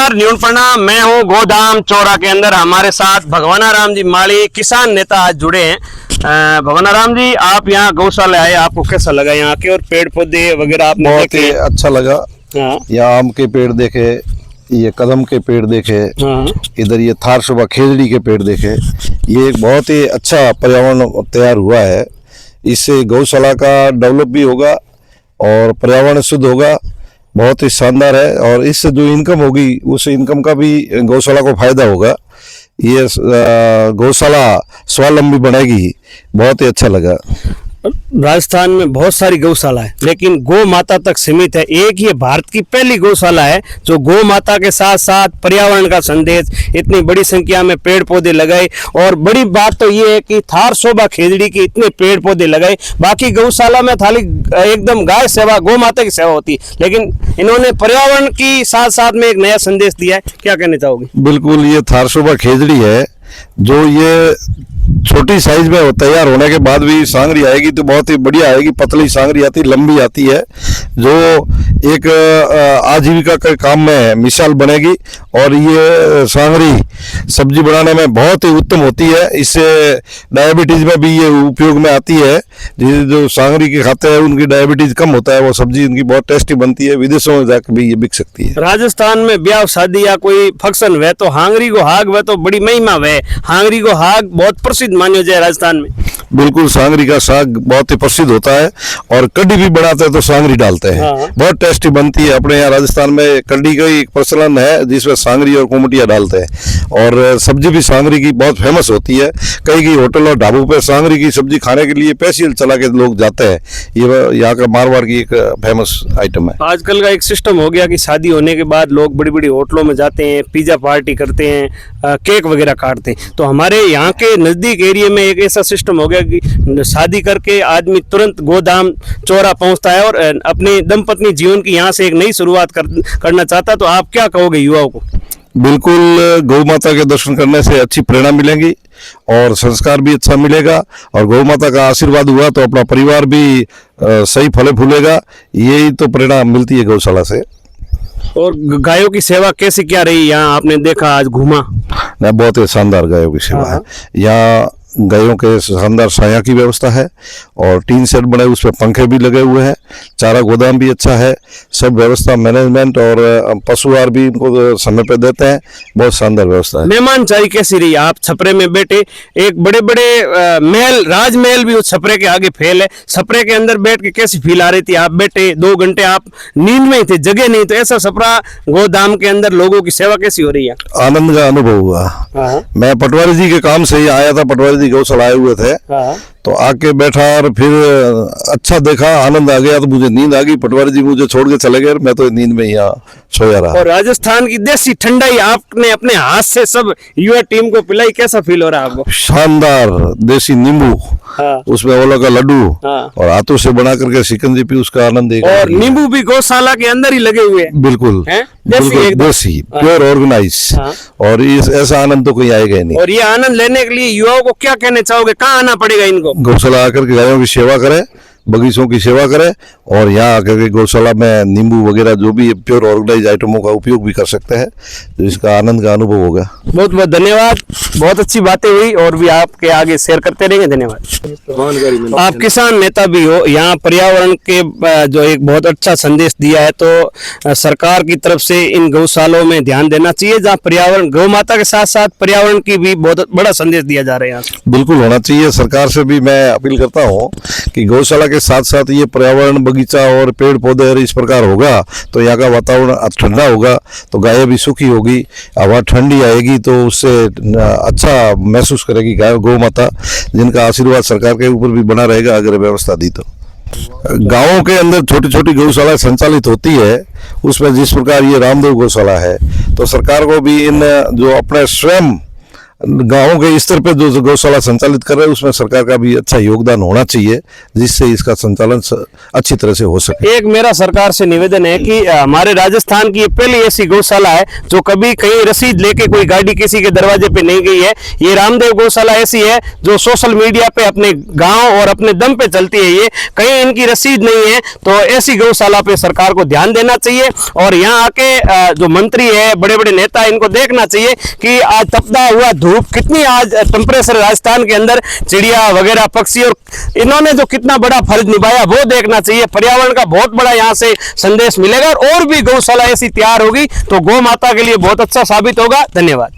नमस्कार, न्यून प्रणाम। मैं हूँ गोधाम चौरा के अंदर। हमारे साथ भगवानाराम जी माली किसान नेता आज जुड़े हैं। भगवानाराम जी, आप यहाँ गौशाला आए, आपको कैसा लगा यहाँ के और पेड़ पौधे वगैरह आपने बहुत देखे? ही अच्छा लगा। हाँ यहाँ आम के पेड़ देखे, ये कदम के पेड़ देखे, हाँ इधर ये थार शोभा खेजड़ी के पेड़ देखे। ये एक बहुत ही अच्छा पर्यावरण तैयार हुआ है। इससे गौशाला का डेवलप भी होगा और पर्यावरण शुद्ध होगा। बहुत ही शानदार है और इससे जो इनकम होगी उस इनकम का भी गौशाला को फायदा होगा। ये गौशाला स्वावलंबी बनेगी। बहुत ही अच्छा लगा। राजस्थान में बहुत सारी गौशाला है, लेकिन गौ माता तक सीमित है। एक ये भारत की पहली गौशाला है जो गौ माता के साथ साथ पर्यावरण का संदेश, इतनी बड़ी संख्या में पेड़ पौधे लगाए। और बड़ी बात तो ये है कि थार शोभा खेजड़ी के इतने पेड़ पौधे लगाए। बाकी गौशाला में खाली एकदम गाय सेवा, गौ माता की सेवा होती, लेकिन इन्होंने पर्यावरण की साथ साथ में एक नया संदेश दिया है। क्या कहना चाहोगे? बिल्कुल, ये थार शोभा खेजड़ी है जो ये छोटी साइज में तैयार होने के बाद भी सांगरी आएगी तो बहुत ही बढ़िया आएगी। पतली सांगरी आती, लंबी आती है, जो एक आजीविका के काम में मिसाल बनेगी। और ये सांगरी सब्जी बनाने में बहुत ही उत्तम होती है। इससे डायबिटीज में भी ये उपयोग में आती है। जो सांगरी के खाते हैं उनकी डायबिटीज कम होता है। वो सब्जी उनकी बहुत टेस्टी बनती है। विदेशों में जाकर भी ये बिक सकती है। राजस्थान में ब्याह शादी या कोई फंक्शन हुए तो हांगरी को हाग वे तो बड़ी महिमा वे। हांगरी को हाग बहुत प्रसिद्ध मान्यो जाए राजस्थान में। बिल्कुल, सांगरी का साग बहुत ही प्रसिद्ध होता है और कड्डी भी बनाते हैं तो सांगरी डालते हैं। हाँ। बहुत टेस्टी बनती है। अपने यहाँ राजस्थान में कड्डी का एक प्रचलन है जिसमें सांगरी और कुमटिया डालते हैं। और सब्जी भी सांगरी की बहुत फेमस होती है। कई होटल और ढाबों पे सांगरी की सब्जी खाने के लिए स्पेशल चला के लोग जाते हैं। ये यहाँ का मारवाड़ की एक फेमस आइटम है। आजकल का एक सिस्टम हो गया कि शादी होने के बाद लोग बड़ी बड़ी होटलों में जाते हैं, पिज्जा पार्टी करते हैं, केक वगैरह काटते हैं। तो हमारे यहाँ के नजदीक एरिया में एक ऐसा सिस्टम हो गया कि शादी करके आदमी तुरंत गोधाम चौरा पहुंचता है और अपनी दंपत्नी जीवन की यहाँ से एक नई शुरुआत करना चाहता। तो आप क्या कहोगे युवाओं को? बिल्कुल, गौ माता के दर्शन करने से अच्छी प्रेरणा मिलेगी और संस्कार भी अच्छा मिलेगा। और गौ माता का आशीर्वाद हुआ तो अपना परिवार भी सही फले फूलेगा। यही तो प्रेरणा मिलती है गौशाला से। और गायों की सेवा कैसी क्या रही यहाँ, आपने देखा आज घूमा? ना, बहुत ही शानदार गायों की सेवा है। यहाँ गायों के शानदार छाया की व्यवस्था है और टीन सेट बने, उसमें पंखे भी लगे हुए हैं। चारा गोदाम भी अच्छा है। सब व्यवस्था मैनेजमेंट और पशुआहार भी इनको समय पे देते हैं। बहुत शानदार व्यवस्था है। मेहमानचारी कैसी रही? आप छपरे में बैठे, एक बड़े बड़े महल, राजमहल भी उस छपरे के आगे फैल है। छपरे के अंदर बैठ के कैसी फील आ रही थी? आप बैठे 2 घंटे, आप नींद में ही थे, जगह नहीं, तो ऐसा छपरा गोदाम के अंदर लोगों की सेवा कैसी हो रही है? आनंद का अनुभव हुआ। मैं पटवारी जी के काम से ही आया था। पटवारी जी गौशाला आए हुए थे तो आके बैठा और फिर अच्छा देखा, आनंद आ गया। तो मुझे नींद आ गई। पटवारी जी मुझे छोड़ के चले गए, मैं तो नींद में यहाँ सोया रहा। और राजस्थान की देसी ठंडाई आपने अपने हाथ से सब युवा टीम को पिलाई, कैसा फील हो रहा है आपको? शानदार देसी नींबू, उसमें ओला का लड्डू और हाथों से बना करके शिकंजी पी, उसका आनंद एक। और नींबू भी गौशाला के अंदर ही लगे हुए हैं। बिल्कुल देसी, देसी प्योर ऑर्गेनाइज। और ऐसा आनंद तो कोई आएगा ही नहीं। और ये आनंद लेने के लिए युवाओं को क्या कहना चाहोगे? कहाँ आना पड़ेगा इनको? गौशाला आकर के गायों की सेवा करें, बगीचों की सेवा करें और यहाँ आकर के गौशाला में नींबू वगैरह जो भी प्योर ऑर्गेनाइज आइटमों का उपयोग भी कर सकते हैं। तो इसका आनंद का अनुभव होगा। बहुत बहुत धन्यवाद। बहुत अच्छी बातें हुई और भी आपके आगे शेयर करते रहेंगे। धन्यवाद। आप किसान नेता भी हो, यहाँ पर्यावरण के जो एक बहुत अच्छा संदेश दिया है, तो सरकार की तरफ से इन गौशालों में ध्यान देना चाहिए जहाँ पर्यावरण, गौ माता के साथ साथ पर्यावरण की भी बहुत बड़ा संदेश दिया जा रहा है। बिल्कुल होना चाहिए। सरकार से भी मैं अपील करता हूँ कि गौशाला के साथ साथ ये पर्यावरण, बगीचा और पेड़ पौधे इस प्रकार होगा तो यहाँ का वातावरण ठंडा होगा, तो गायें भी सुखी होगी, हवा ठंडी आएगी, तो उससे अच्छा महसूस करेगी गाय, गौ माता, जिनका आशीर्वाद सरकार के ऊपर भी बना रहेगा अगर व्यवस्था दी तो। गांवों के अंदर छोटी छोटी गौशाला संचालित होती है, उसमें जिस प्रकार ये रामदेव गौशाला है, तो सरकार को भी इन जो अपने स्वयं गाँव के स्तर पे जो गौशाला संचालित कर रहे हैं उसमें सरकार का भी अच्छा योगदान होना चाहिए, जिससे इसका संचालन अच्छी तरह से हो सके। एक मेरा सरकार से निवेदन है कि हमारे राजस्थान की ये पहली ऐसी गौशाला है जो कभी कहीं रसीद लेके कोई गाड़ी किसी के दरवाजे पे नहीं गई है। ये रामदेव गौशाला ऐसी है जो सोशल मीडिया पे अपने गांव और अपने दम पे चलती है, ये कहीं इनकी रसीद नहीं है। तो ऐसी गौशाला पे सरकार को ध्यान देना चाहिए और यहाँ आके जो मंत्री है, बड़े बड़े नेता है, इनको देखना चाहिए कि आज तपता हुआ धूप कितनी आज टेम्परेचर राजस्थान के अंदर, चिड़िया वगैरह पक्षी, और इन्होंने जो कितना बड़ा फर्ज निभाया वो देखना चाहिए। पर्यावरण का बहुत बड़ा यहाँ से संदेश मिलेगा और भी गौशाला ऐसी तैयार होगी तो गौ माता के लिए बहुत अच्छा साबित होगा। धन्यवाद।